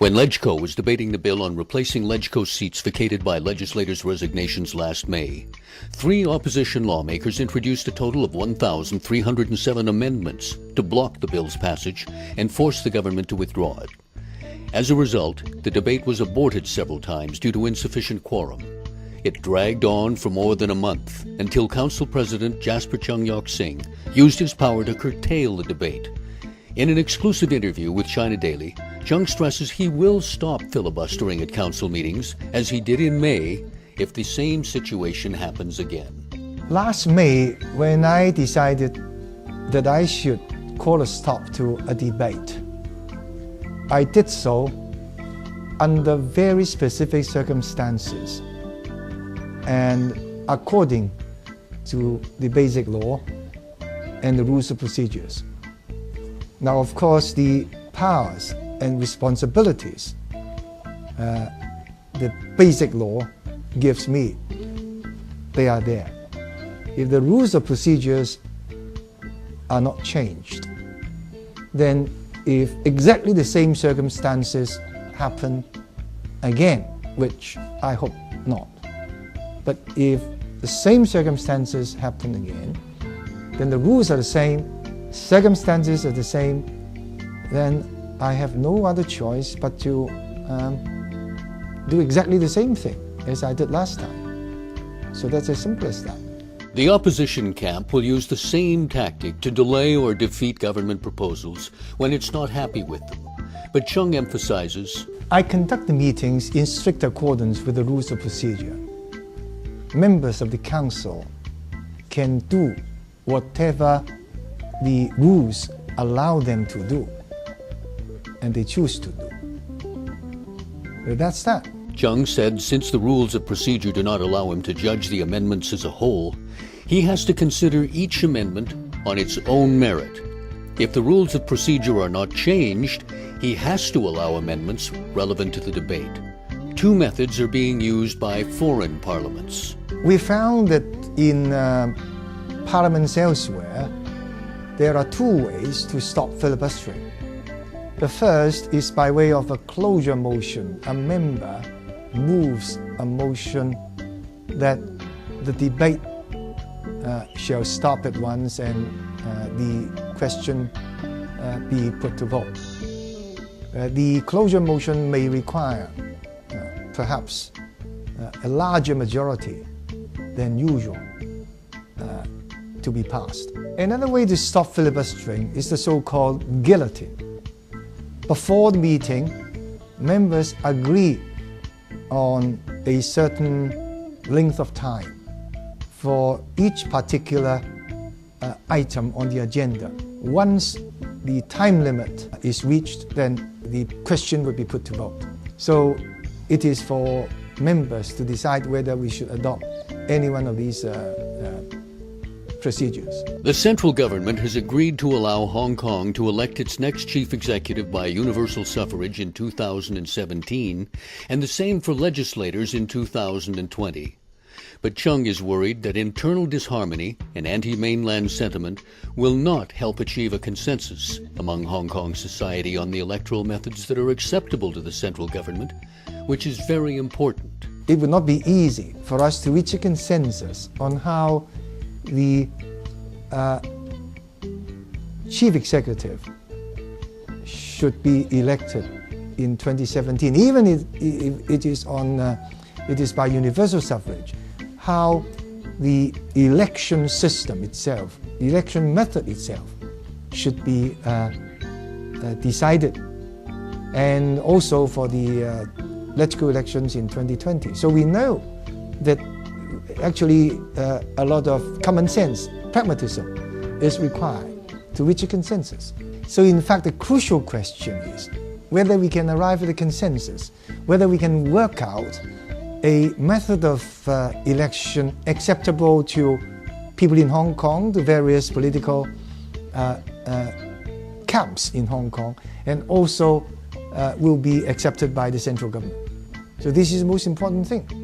When LegCo was debating the bill on replacing LegCo seats vacated by legislators' resignations last May, 3 opposition lawmakers introduced a total of 1,307 amendments to block the bill's passage and force the government to withdraw it. As a result, the debate was aborted several times due to insufficient quorum. It dragged on for more than a month until Council President Jasper Tsang used his power to curtail the debate. In an exclusive interview with China Daily, Tsang stresses he will stop filibustering at council meetings, as he did in May, if the same situation happens again. Last May, when I decided that I should call a stop to a debate, I did so under very specific circumstances and according to the basic law and the rules of procedures. Now, of course, the powers and responsibilities the basic law gives me, they are there. If the rules of procedures are not changed, then if exactly the same circumstances happen again, which I hope not, but if the same circumstances happen again, then the rules are the same, circumstances are the same, then I have no other choice but to do exactly the same thing as I did last time. So that's as simple as that. The opposition camp will use the same tactic to delay or defeat government proposals when it's not happy with them. But Tsang emphasizes, I conduct the meetings in strict accordance with the rules of procedure. Members of the council can do whatever the rules allow them to do, and they choose to do. But that's that. Tsang said since the rules of procedure do not allow him to judge the amendments as a whole, he has to consider each amendment on its own merit. If the rules of procedure are not changed, he has to allow amendments relevant to the debate. 2 methods are being used by foreign parliaments. We found that in parliaments elsewhere, there are 2 ways to stop filibustering. The first is by way of a closure motion. A member moves a motion that the debate shall stop at once and the question be put to vote. The closure motion may require perhaps a larger majority than usual to be passed. Another way to stop filibustering is the so-called guillotine. Before the meeting, members agree on a certain length of time for each particular item on the agenda. Once the time limit is reached, then the question would be put to vote. So it is for members to decide whether we should adopt any one of these procedures. The central government has agreed to allow Hong Kong to elect its next chief executive by universal suffrage in 2017, and the same for legislators in 2020. But Tsang is worried that internal disharmony and anti-mainland sentiment will not help achieve a consensus among Hong Kong society on the electoral methods that are acceptable to the central government, which is very important. It would not be easy for us to reach a consensus on how the chief executive should be elected in 2017, even if it is by universal suffrage. How the election system itself, the election method itself, should be decided, and also for the legislative elections in 2020. So we know that actually a lot of common sense, pragmatism is required to reach a consensus. So in fact, the crucial question is whether we can arrive at a consensus, whether we can work out a method of election acceptable to people in Hong Kong, to various political camps in Hong Kong, and also will be accepted by the central government. So this is the most important thing.